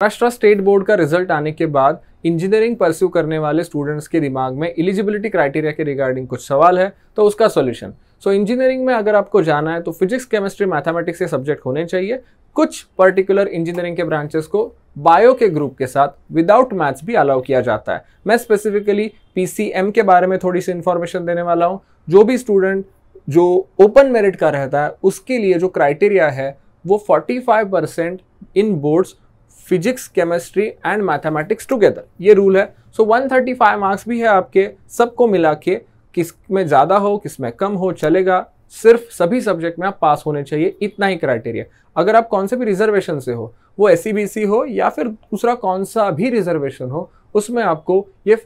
Maharashtra state board का result आने के बाद इंजीनियरिंग परस्यू करने वाले स्टूडेंट्स के दिमाग में एलिजिबिलिटी क्राइटेरिया के रिगार्डिंग कुछ सवाल है, तो उसका सॉल्यूशन। इंजीनियरिंग में अगर आपको जाना है तो फिजिक्स, केमिस्ट्री, मैथमेटिक्स के सब्जेक्ट होने चाहिए। कुछ पर्टिकुलर इंजीनियरिंग के ब्रांचेस को बायो के ग्रुप के साथ विदाउट मैथ्स भी अलाउ किया जाता है। मैं स्पेसिफिकली पीसीएम के बारे में थोड़ी सी इंफॉर्मेशन देने वाला हूँ। जो भी स्टूडेंट जो ओपन मेरिट का रहता है उसके लिए जो क्राइटेरिया है वो 45% in boards physics, chemistry and mathematics together, ये रूल है। 135 मार्क्स भी है आपके, सबको मिला के, किस में ज़्यादा हो किस में कम हो चलेगा, सिर्फ सभी सब्जेक्ट में आप पास होने चाहिए, इतना ही क्राइटेरिया। अगर आप कौन से भी रिजर्वेशन से हो, वो एससीबीसी हो या फिर दूसरा कौन सा भी रिजर्वेशन हो, उसमें आपको ये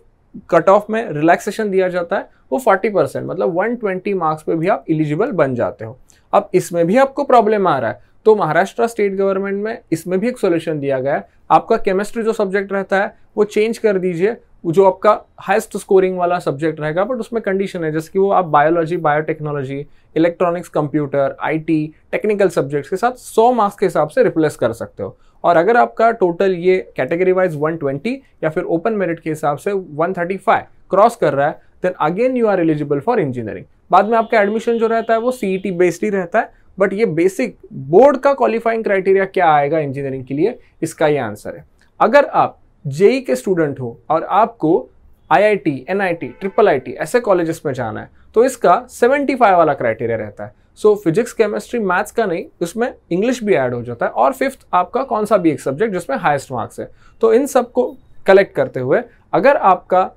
कट ऑफ में रिलैक्सेशन दिया जाता है, वो 40%, मतलब 120 मार्क्स पे भी आप एलिजिबल बन जाते हो। अब इसमें भी आपको प्रॉब्लम आ रहा है तो महाराष्ट्र स्टेट गवर्नमेंट में इसमें भी एक सॉल्यूशन दिया गया है। आपका केमिस्ट्री जो सब्जेक्ट रहता है वो चेंज कर दीजिए, जो आपका हाईएस्ट स्कोरिंग वाला सब्जेक्ट रहेगा, बट उसमें कंडीशन है जैसे कि वो आप biology, biotechnology, electronics, computer, IT, technical subjects के साथ 100 मार्क्स के हिसाब से रिप्लेस कर सकते हो। और अगर आपका टोटल ये कैटेगरी वाइज 120 या फिर ओपन मेरिट के हिसाब से 135 क्रॉस कर रहा है, then again you are eligible for engineering. बाद में आपका एडमिशन जो रहता है वो सीईटी बेस्ड ही रहता है, बट ये बेसिक बोर्ड का क्वालिफाइंग क्राइटेरिया क्या आएगा इंजीनियरिंग के लिए, इसका ये आंसर है। अगर आप जेई के स्टूडेंट हो और आपको आईआईटी, एनआईटी, ट्रिपल आईटी ऐसे कॉलेजेस में जाना है तो इसका 75 वाला क्राइटेरिया रहता है। फिजिक्स, केमिस्ट्री, मैथ्स का नहीं, उसमें इंग्लिश भी ऐड हो जाता है, और फिफ्थ आपका कौन सा भी एक सब्जेक्ट जिसमें हाईएस्ट मार्क्स है। तो इन सबको कलेक्ट करते हुए अगर आपका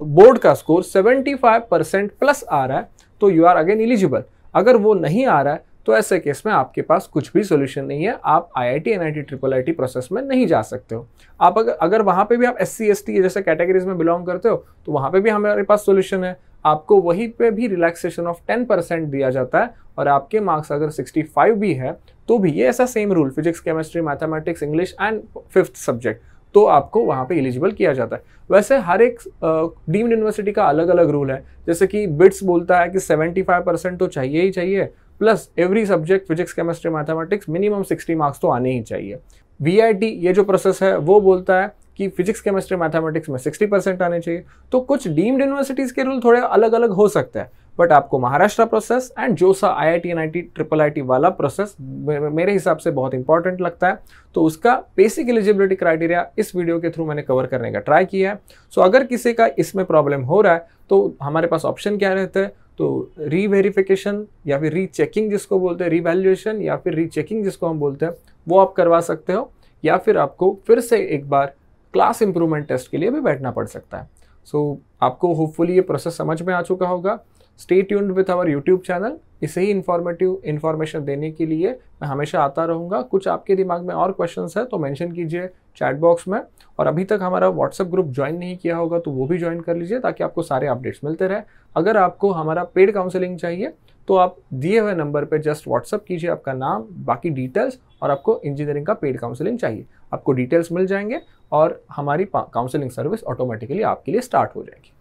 बोर्ड का स्कोर 75% प्लस आ रहा है तो यू आर अगेन एलिजिबल। अगर वो नहीं आ रहा है तो ऐसे केस में आपके पास कुछ भी सॉल्यूशन नहीं है, आप IIT, NIT, triple IT process में नहीं जा सकते हो। आप अगर वहाँ पे भी आप एससी, एसटी जैसे कैटेगरीज में बिलोंग करते हो तो वहाँ पे भी हमारे पास सॉल्यूशन है। आपको वहीं पे भी रिलैक्सेशन ऑफ 10% दिया जाता है, और आपके मार्क्स अगर 65 भी है तो भी ये ऐसा same rule, physics, chemistry, mathematics, English and fifth subject, तो आपको वहाँ पे एलिजिबल किया जाता है। वैसे हर एक डीम्ड यूनिवर्सिटी का अलग अलग रूल है, जैसे कि बिट्स बोलता है कि 75% तो चाहिए ही चाहिए, plus every subject physics, chemistry, mathematics minimum 60 marks तो आने ही चाहिए। वीआईटी ये जो प्रोसेस है वो बोलता है कि फिजिक्स, केमिस्ट्री, मैथमेटिक्स में 60% आने चाहिए। तो कुछ डीम्ड यूनिवर्सिटीज के रूल थोड़े अलग अलग हो सकते हैं, बट आपको महाराष्ट्र प्रोसेस एंड जो सा आईआईटी, एनआईटी, ट्रिपल आईटी वाला प्रोसेस मेरे हिसाब से बहुत इंपॉर्टेंट लगता है। तो उसका बेसिक एलिजिबिलिटी क्राइटेरिया इस वीडियो के थ्रू मैंने कवर करने का ट्राई किया है। अगर किसी का इसमें प्रॉब्लम हो रहा है तो हमारे पास ऑप्शन क्या रहते हैं, तो रीवेरिफिकेशन या फिर रीचेकिंग जिसको बोलते हैं, रीवैल्यूएशन या फिर रीचेकिंग जिसको हम बोलते हैं, वो आप करवा सकते हो, या फिर आपको फिर से एक बार क्लास इंप्रूवमेंट टेस्ट के लिए भी बैठना पड़ सकता है। आपको होपफुली ये प्रोसेस समझ में आ चुका होगा। Stay tuned with our YouTube channel. इसे ही इन्फॉर्मेटिव इन्फॉर्मेशन देने के लिए मैं हमेशा आता रहूँगा। कुछ आपके दिमाग में और क्वेश्चंस है तो मेंशन कीजिए चैट बॉक्स में, और अभी तक हमारा व्हाट्सएप ग्रुप ज्वाइन नहीं किया होगा तो वो भी ज्वाइन कर लीजिए ताकि आपको सारे अपडेट्स मिलते रहे। अगर आपको हमारा पेड काउंसलिंग चाहिए तो आप दिए हुए नंबर पर जस्ट व्हाट्सअप कीजिए आपका नाम, बाकी डिटेल्स, और आपको इंजीनियरिंग का पेड काउंसलिंग चाहिए, आपको डिटेल्स मिल जाएंगे और हमारी काउंसलिंग सर्विस ऑटोमेटिकली आपके लिए स्टार्ट हो जाएगी।